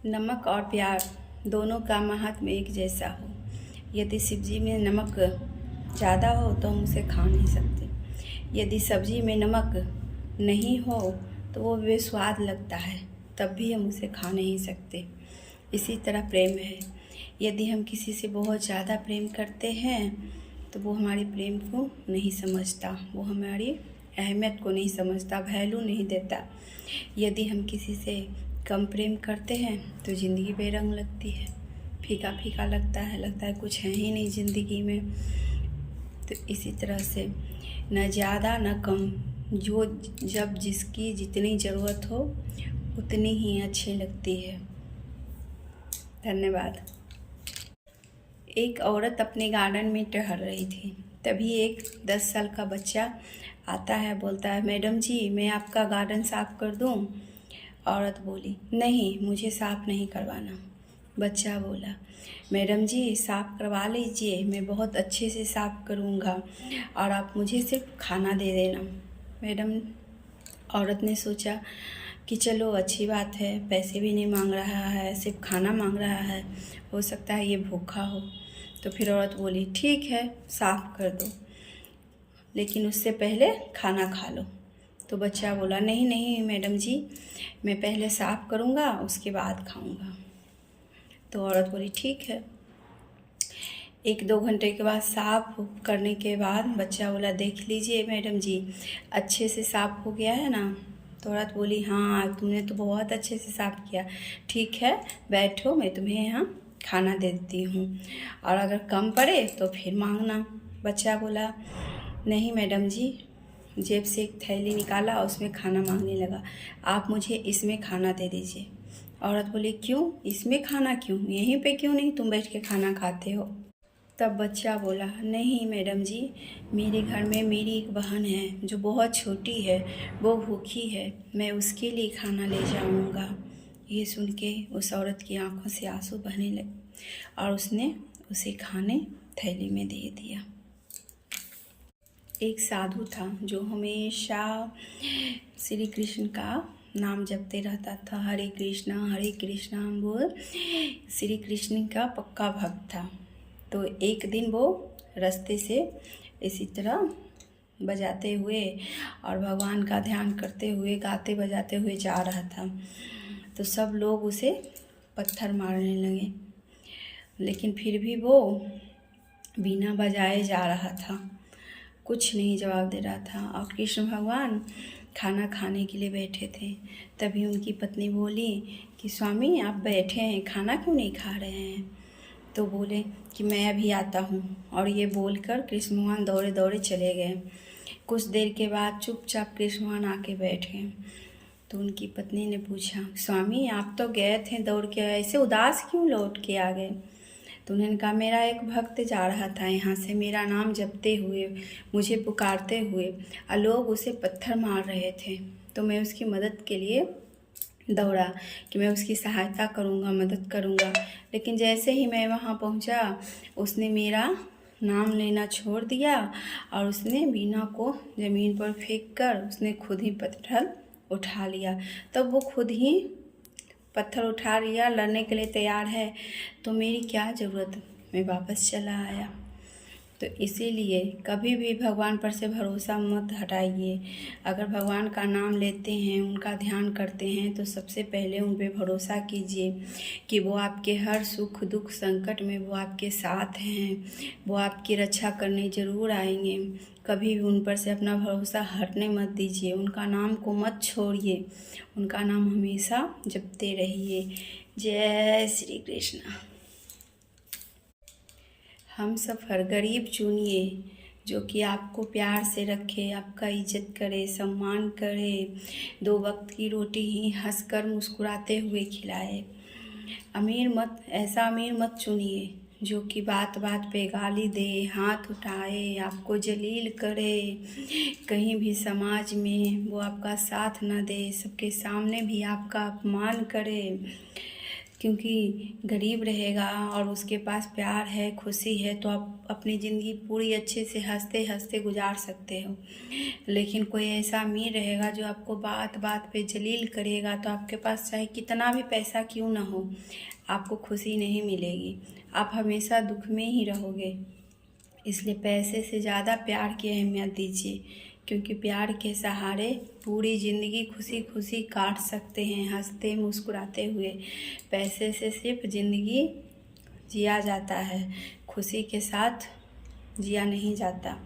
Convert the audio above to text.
नमक और प्यार दोनों का महात्म्य एक जैसा हो। यदि सब्जी में नमक ज़्यादा हो तो हम उसे खा नहीं सकते। यदि सब्जी में नमक नहीं हो तो वो बेस्वाद लगता है, तब भी हम उसे खा नहीं सकते। इसी तरह प्रेम है। यदि हम किसी से बहुत ज़्यादा प्रेम करते हैं तो वो हमारे प्रेम को नहीं समझता, वो हमारी अहमियत को नहीं समझता, वैल्यू नहीं देता। यदि हम किसी से कम प्रेम करते हैं तो ज़िंदगी बेरंग लगती है, फीका फीका लगता है कुछ है ही नहीं ज़िंदगी में। तो इसी तरह से न ज़्यादा न कम, जो जब जिसकी जितनी ज़रूरत हो उतनी ही अच्छी लगती है। धन्यवाद। एक औरत अपने गार्डन में टहल रही थी। तभी एक 10 साल का बच्चा आता है, बोलता है, मैडम जी मैं आपका गार्डन साफ़ कर दूं? औरत बोली, नहीं, मुझे साफ़ नहीं करवाना। बच्चा बोला, मैडम जी साफ़ करवा लीजिए, मैं बहुत अच्छे से साफ़ करूँगा और आप मुझे सिर्फ खाना दे देना। मैडम औरत ने सोचा कि चलो अच्छी बात है, पैसे भी नहीं मांग रहा है, सिर्फ खाना मांग रहा है, हो सकता है ये भूखा हो। तो फिर औरत बोली, ठीक है साफ़ कर दो, लेकिन उससे पहले खाना खा लो। तो बच्चा बोला, नहीं नहीं मैडम जी, मैं पहले साफ़ करूँगा उसके बाद खाऊँगा। तो औरत बोली, ठीक है। 1-2 घंटे के बाद साफ़ करने के बाद बच्चा बोला, देख लीजिए मैडम जी, अच्छे से साफ़ हो गया है ना? तो औरत बोली, हाँ तुमने तो बहुत अच्छे से साफ़ किया, ठीक है बैठो, मैं तुम्हें यहाँ खाना दे देती हूँ और अगर कम पड़े तो फिर मांगना। बच्चा बोला, नहीं मैडम जी, जेब से एक थैली निकाला, उसमें खाना मांगने लगा, आप मुझे इसमें खाना दे दीजिए। औरत बोली, क्यों, इसमें खाना क्यों, यहीं पे क्यों नहीं तुम बैठ के खाना खाते हो? तब बच्चा बोला, नहीं मैडम जी, मेरे घर में मेरी एक बहन है जो बहुत छोटी है, वो भूखी है, मैं उसके लिए खाना ले जाऊंगा। ये सुन के उस औरत की आंखों से आंसू बहने लगे और उसने उसे खाने थैली में दे दिया। एक साधु था जो हमेशा श्री कृष्ण का नाम जपते रहता था, हरे कृष्णा बोल, श्री कृष्ण का पक्का भक्त था। तो एक दिन वो रास्ते से इसी तरह बजाते हुए और भगवान का ध्यान करते हुए, गाते बजाते हुए जा रहा था। तो सब लोग उसे पत्थर मारने लगे, लेकिन फिर भी वो बिना बजाए जा रहा था, कुछ नहीं जवाब दे रहा था। और कृष्ण भगवान खाना खाने के लिए बैठे थे। तभी उनकी पत्नी बोली कि स्वामी आप बैठे हैं, खाना क्यों नहीं खा रहे हैं? तो बोले कि मैं अभी आता हूँ, और ये बोलकर कृष्ण भगवान दौड़े दौड़े चले गए। कुछ देर के बाद चुपचाप कृष्ण भगवान आके बैठे। तो उनकी पत्नी ने पूछा, स्वामी आप तो गए थे दौड़ के, ऐसे उदास क्यों लौट के आ गए? तो उन्होंने कहा, मेरा एक भक्त जा रहा था यहाँ से, मेरा नाम जपते हुए, मुझे पुकारते हुए, और लोग उसे पत्थर मार रहे थे, तो मैं उसकी मदद के लिए दौड़ा कि मैं उसकी सहायता करूँगा, मदद करूँगा। लेकिन जैसे ही मैं वहाँ पहुँचा, उसने मेरा नाम लेना छोड़ दिया और उसने बीना को ज़मीन पर फेंक कर उसने खुद ही पत्थर उठा लिया। तब वो खुद ही पत्थर उठा लिया, लड़ने के लिए तैयार है, तो मेरी क्या ज़रूरत, मैं वापस चला आया। तो इसीलिए कभी भी भगवान पर से भरोसा मत हटाइए। अगर भगवान का नाम लेते हैं, उनका ध्यान करते हैं, तो सबसे पहले उन पे भरोसा कीजिए कि वो आपके हर सुख दुख संकट में वो आपके साथ हैं, वो आपकी रक्षा करने ज़रूर आएंगे। कभी भी उन पर से अपना भरोसा हटने मत दीजिए, उनका नाम को मत छोड़िए, उनका नाम हमेशा जपते रहिए। जय श्री कृष्ण। हम सफ़र गरीब चुनिए जो कि आपको प्यार से रखे, आपका इज्जत करे, सम्मान करे, 2 वक्त की रोटी ही हंसकर मुस्कुराते हुए खिलाए। ऐसा अमीर मत चुनिए जो कि बात बात पे गाली दे, हाथ उठाए, आपको जलील करे, कहीं भी समाज में वो आपका साथ न दे, सबके सामने भी आपका अपमान करे। क्योंकि गरीब रहेगा और उसके पास प्यार है, खुशी है, तो आप अपनी ज़िंदगी पूरी अच्छे से हंसते हंसते गुजार सकते हो। लेकिन कोई ऐसा अमीर रहेगा जो आपको बात बात पे जलील करेगा, तो आपके पास चाहे कितना भी पैसा क्यों ना हो, आपको खुशी नहीं मिलेगी, आप हमेशा दुख में ही रहोगे। इसलिए पैसे से ज़्यादा प्यार की अहमियत दीजिए, क्योंकि प्यार के सहारे पूरी ज़िंदगी खुशी खुशी काट सकते हैं, हंसते मुस्कुराते हुए। पैसे से सिर्फ ज़िंदगी जिया जाता है, खुशी के साथ जिया नहीं जाता।